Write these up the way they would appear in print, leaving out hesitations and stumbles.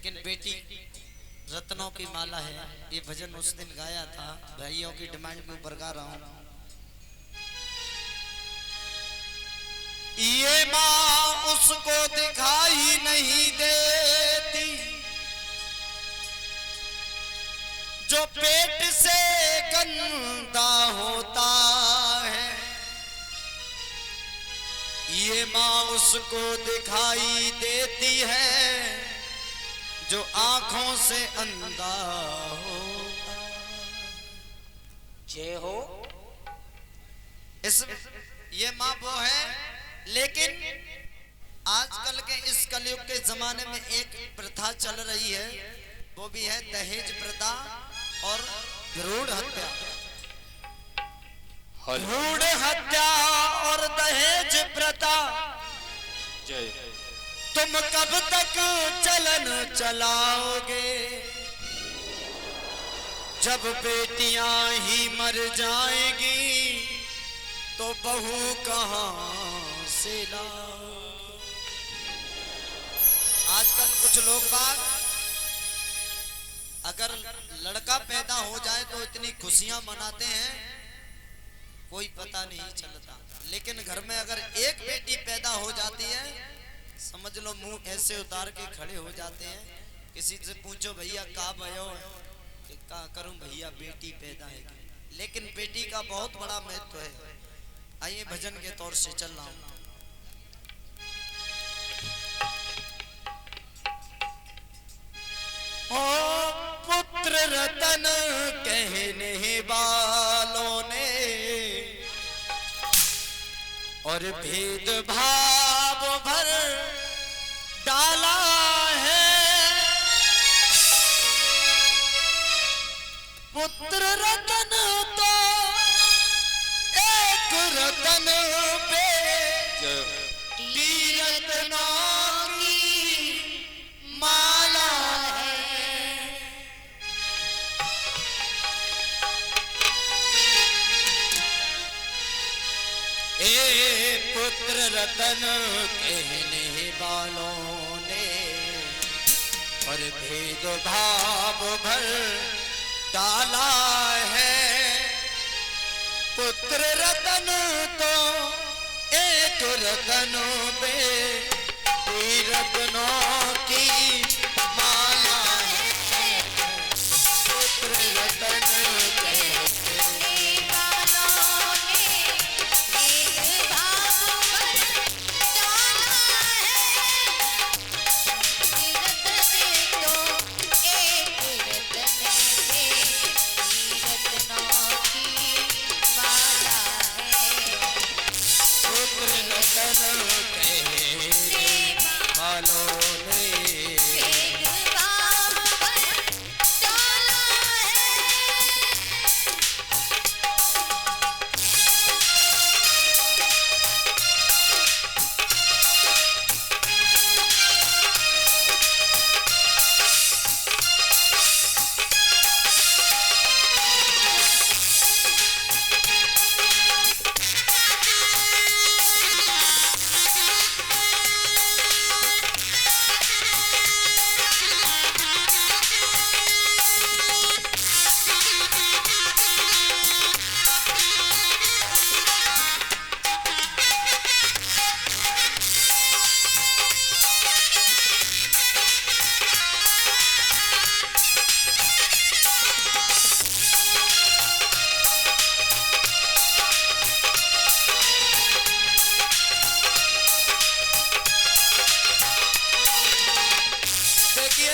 लेकिन बेटी रत्नों की माला है। ये भजन उस दिन गाया था, भाइयों की डिमांड में ऊपर गा रहा हूं। ये माँ उसको दिखाई नहीं देती जो पेट से गंदा होता है। ये माँ उसको दिखाई देती है जो आंखों से अंधा होता। जय हो। ये माँ वो है, लेकिन आजकल के इस कलयुग के जमाने में एक प्रथा चल रही है, वो भी है दहेज प्रथा और भ्रूण हत्या। भ्रूण हत्या और दहेज प्रथा, जय। तुम कब तक चलन चलाओगे? जब बेटियां ही मर जाएंगी तो बहू कहां से लाओगे? आजकल कुछ लोग बाग अगर लड़का पैदा हो जाए तो इतनी खुशियां मनाते हैं, कोई पता नहीं चलता। लेकिन घर में अगर एक बेटी पैदा हो जाती है, समझ लो मुंह ऐसे उतार के खड़े हो जाते हैं। किसी से पूछो भैया का भयो, का करूं भैया बेटी पैदा है। लेकिन बेटी का बहुत बड़ा महत्व है। आइए भजन के तौर से चल रहा हूं। ओ पुत्र रतन कहने वालों ने और भेद भाव भर डाला है। पुत्र रतन तो एक रतन पे रत्नों की माला है। ए पुत्र रतन कहने वालों ने और भेद भाव भर डाला है। पुत्र रतन तो एक रतन पे रत्नों की माला है। पुत्र रतन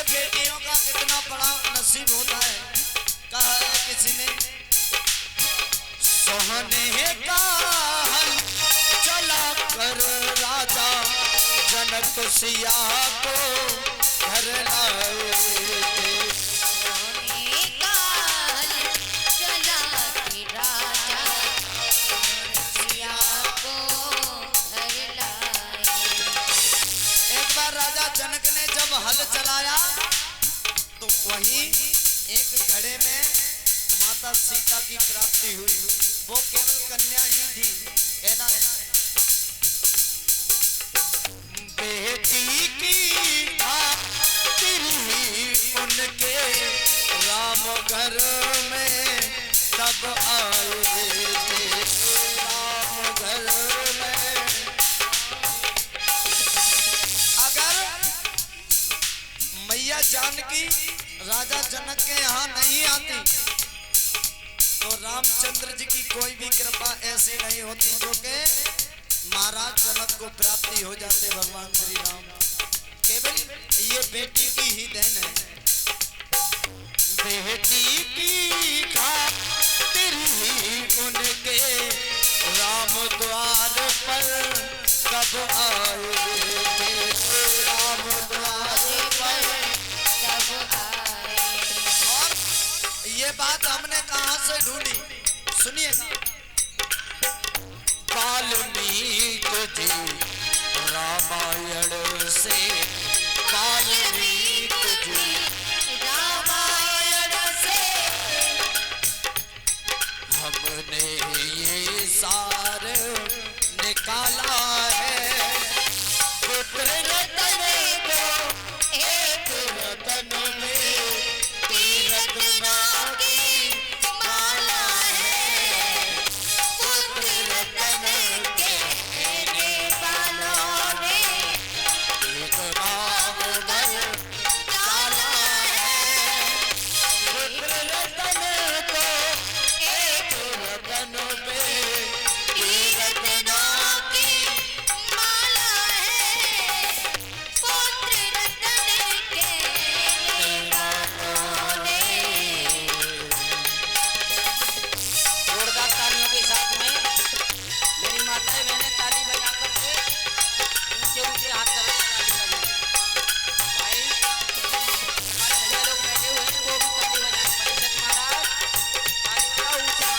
बेटियों का कितना बड़ा नसीब होता है। कहा है किसी ने, सोहने का हल चला कर राजा जनक सिया को घर लाए थे। सोने का हल चला के राजा सिया को घर लाए। एक बार राजा जनक ने जब हल चलाया तो वहीं एक घड़े में माता सीता की प्राप्ति हुई। वो केवल कन्या ही थी। कहना है, बेटी की खातिर ही राम घर में तब आए थे, राम घर में। अगर मैया जानकी राजा जनक के यहाँ नहीं आती तो रामचंद्र जी की कोई भी कृपा ऐसी नहीं होती जो के महाराज जनक को प्राप्ति हो जाते भगवान श्री राम। केवल ये बेटी की ही देन है, बेटी की खातिर ही उनके राम द्वार पर कब आए थे, राम द्वार पर कब आए। और ये बात हमने कहां से ढूंढी, सुनिए। वाल्मीकि जी रामायण से, वाल्मीकि जी रामायण से हमने ये सार निकाला है। पुत्र रतन को एक रतन में रत्ना की माला है, पुत्र रतन कहने वालों ने एक नाम भर डाला है। पुत्र रतन को एक रतन में रत्ना की माला है, पुत्र रतन कहने वालों ने। जोरदार तालियों के साथ में मेरी माताएं बहनें ताली बजा करके ऊंचे ऊंचे हाथ करके ताली बजाएं। भाई हमारे भैया लोग बैठे हुए हैं वो भी ताली बजाएं। परीक्षित महाराज ताली बजाओ ऊंचा।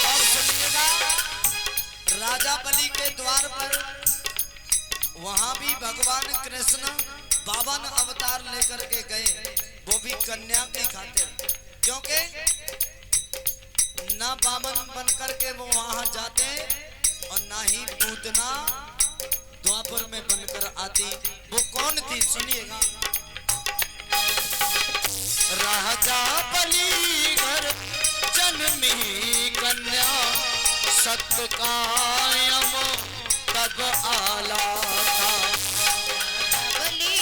और सुनिएगा, राजा बलि के द्वार पर वहां भी भगवान कृष्ण 52 अवतार लेकर के गए, वो भी कन्या की खातिर, क्योंकि ना 52 बन करके वो वहां जाते और ना ही पूतना द्वापर में बनकर आती। वो कौन थी सुनिएगा। राजा बलि घर जन्मी कन्या सत्य कायम तब आला था। बलि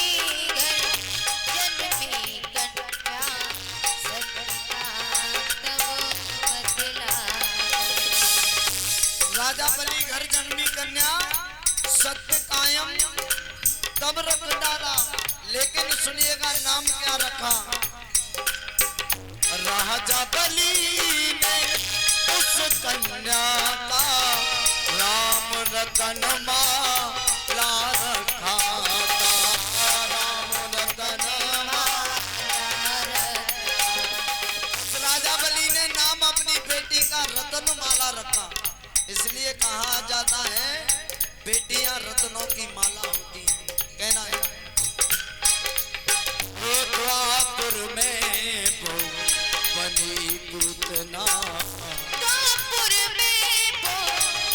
घर जन्मी कन्या सत्ता तब बदला। राजा बलि घर जन्मी कन्या सत्य कायम तब रख डाला। लेकिन सुनिएगा नाम क्या रखा। राजा बलि ने उस कन्या का राम रतन माला रखा था, राम रतन माला। राजा बलि ने नाम अपनी बेटी का रतन माला रखा। इसलिए कहा जाता है बेटियां रत्नों की माला होती हैं। कहना है वो द्वापर में वो बनी पूतना, द्वापर में वो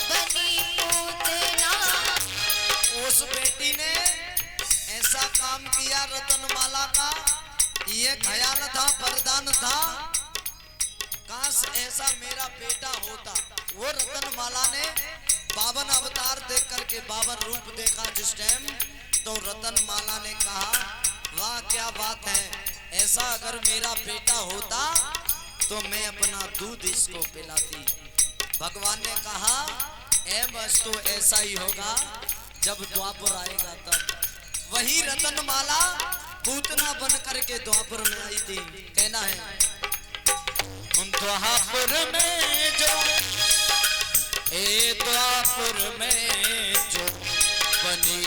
बनी पूतना। उस बेटी ने ऐसा काम किया रतनमाला का, ये ख्याल था, वरदान था, काश ऐसा मेरा बेटा होता। वो रतनमाला ने 52 अवतार देख करके 52 रूप देखा जिस टाइम, तो रतनमाला ने कहा वाह क्या बात है, ऐसा अगर मेरा बेटा होता तो मैं अपना दूध इसको पिलाती। भगवान ने कहा ए बस तो ऐसा ही होगा जब द्वापर आएगा तब। वही रतनमाला पूतना बन करके द्वापर में आई थी। कहना है द्वापर में जो द्वापर में जो बनी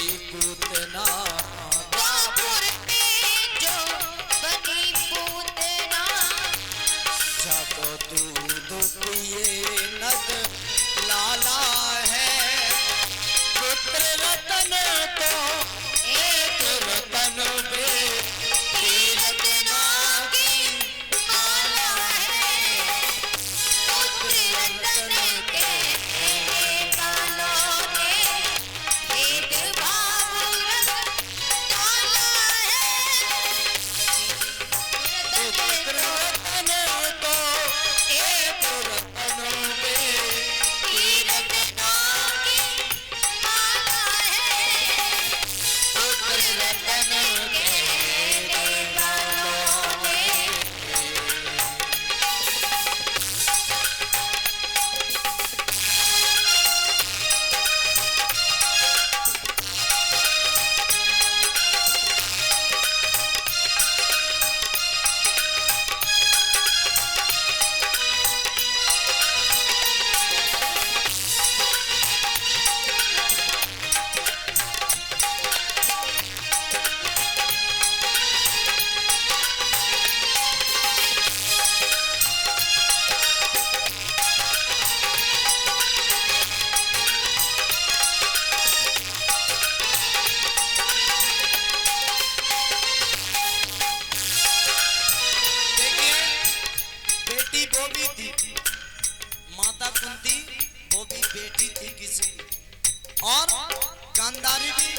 गांधारी भी,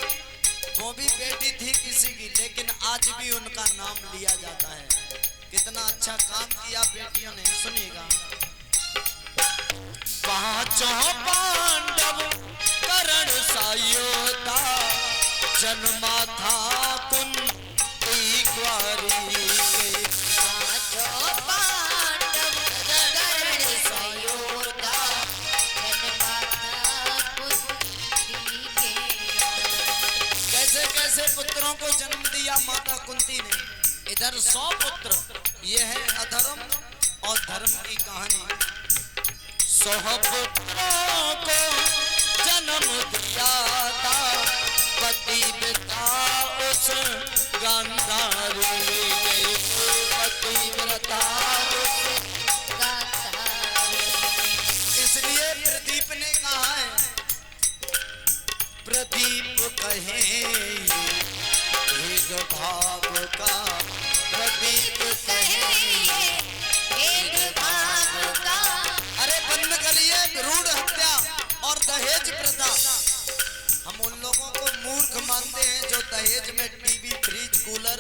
वो भी बेटी थी किसी की, लेकिन आज भी उनका नाम लिया जाता है। कितना अच्छा काम किया बेटियों ने, सुनिएगा। पांचों पांडव करण सायोता, जन्मा था कुंती ग्वारी के। पांचों पांडव करण सायोता, जन्मा था कुंती के। कैसे कैसे पुत्रों को जन्म दिया माता कुंती ने। इधर 100 पुत्र, ये है अधर्म और धर्म की कहानी। 100 पुत्रों को जन्म दिया था पतिव्रता उस गांधारी ने। पतिव्रता उस गांधारी। इसलिए प्रदीप ने कहा है, प्रदीप कहे भेदभाव का, प्रदीप कहे भेदभाव का। अरे बंद करिए भ्रूण हत्या और दहेज प्रथा। हम उन लोगों को मूर्ख मानते हैं जो दहेज में टीवी, फ्रिज, कूलर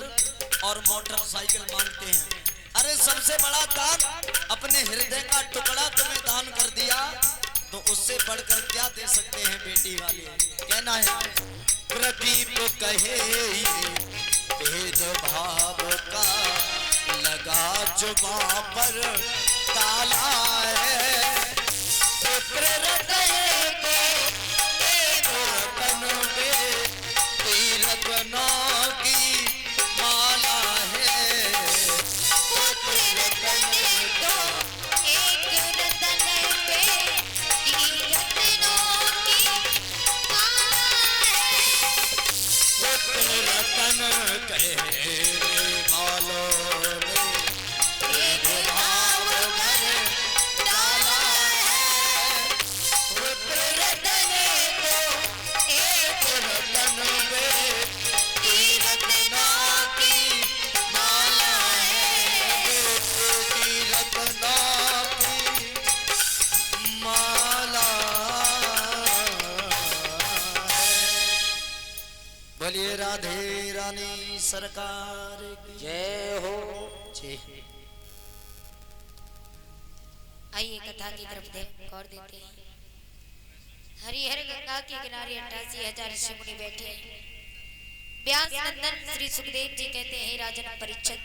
और मोटरसाइकिल मांगते हैं। अरे सबसे बड़ा दान, अपने हृदय का टुकड़ा तुम्हें दान कर दिया, तो उससे बढ़कर क्या दे सकते हैं बेटी वाले। कहना है, प्रदीप कहे भेदभाव का, लगा जुबां पर ताला है। पुत्र रतन को रतन पे रत्नों की माला है। पुत्र रतन तो एक रतन पे रत्नों की माला है। पुत्र रतन कहे मालो ने भेदभाव भर डाला है। पुत्र रतन को एक रतन पे रत्नों की माला है। बेटी रत्नों की माला है। बोलिए राधे रानी सरकार की जय हो। जय। आइए कथा की तरफ गौर देते हैं। हरिहर गंगा के किनारे 88,000 ऋषि मुनि बैठे हैं। व्यास नंदन श्री सुखदेव जी कहते हैं, राजन परीक्षित,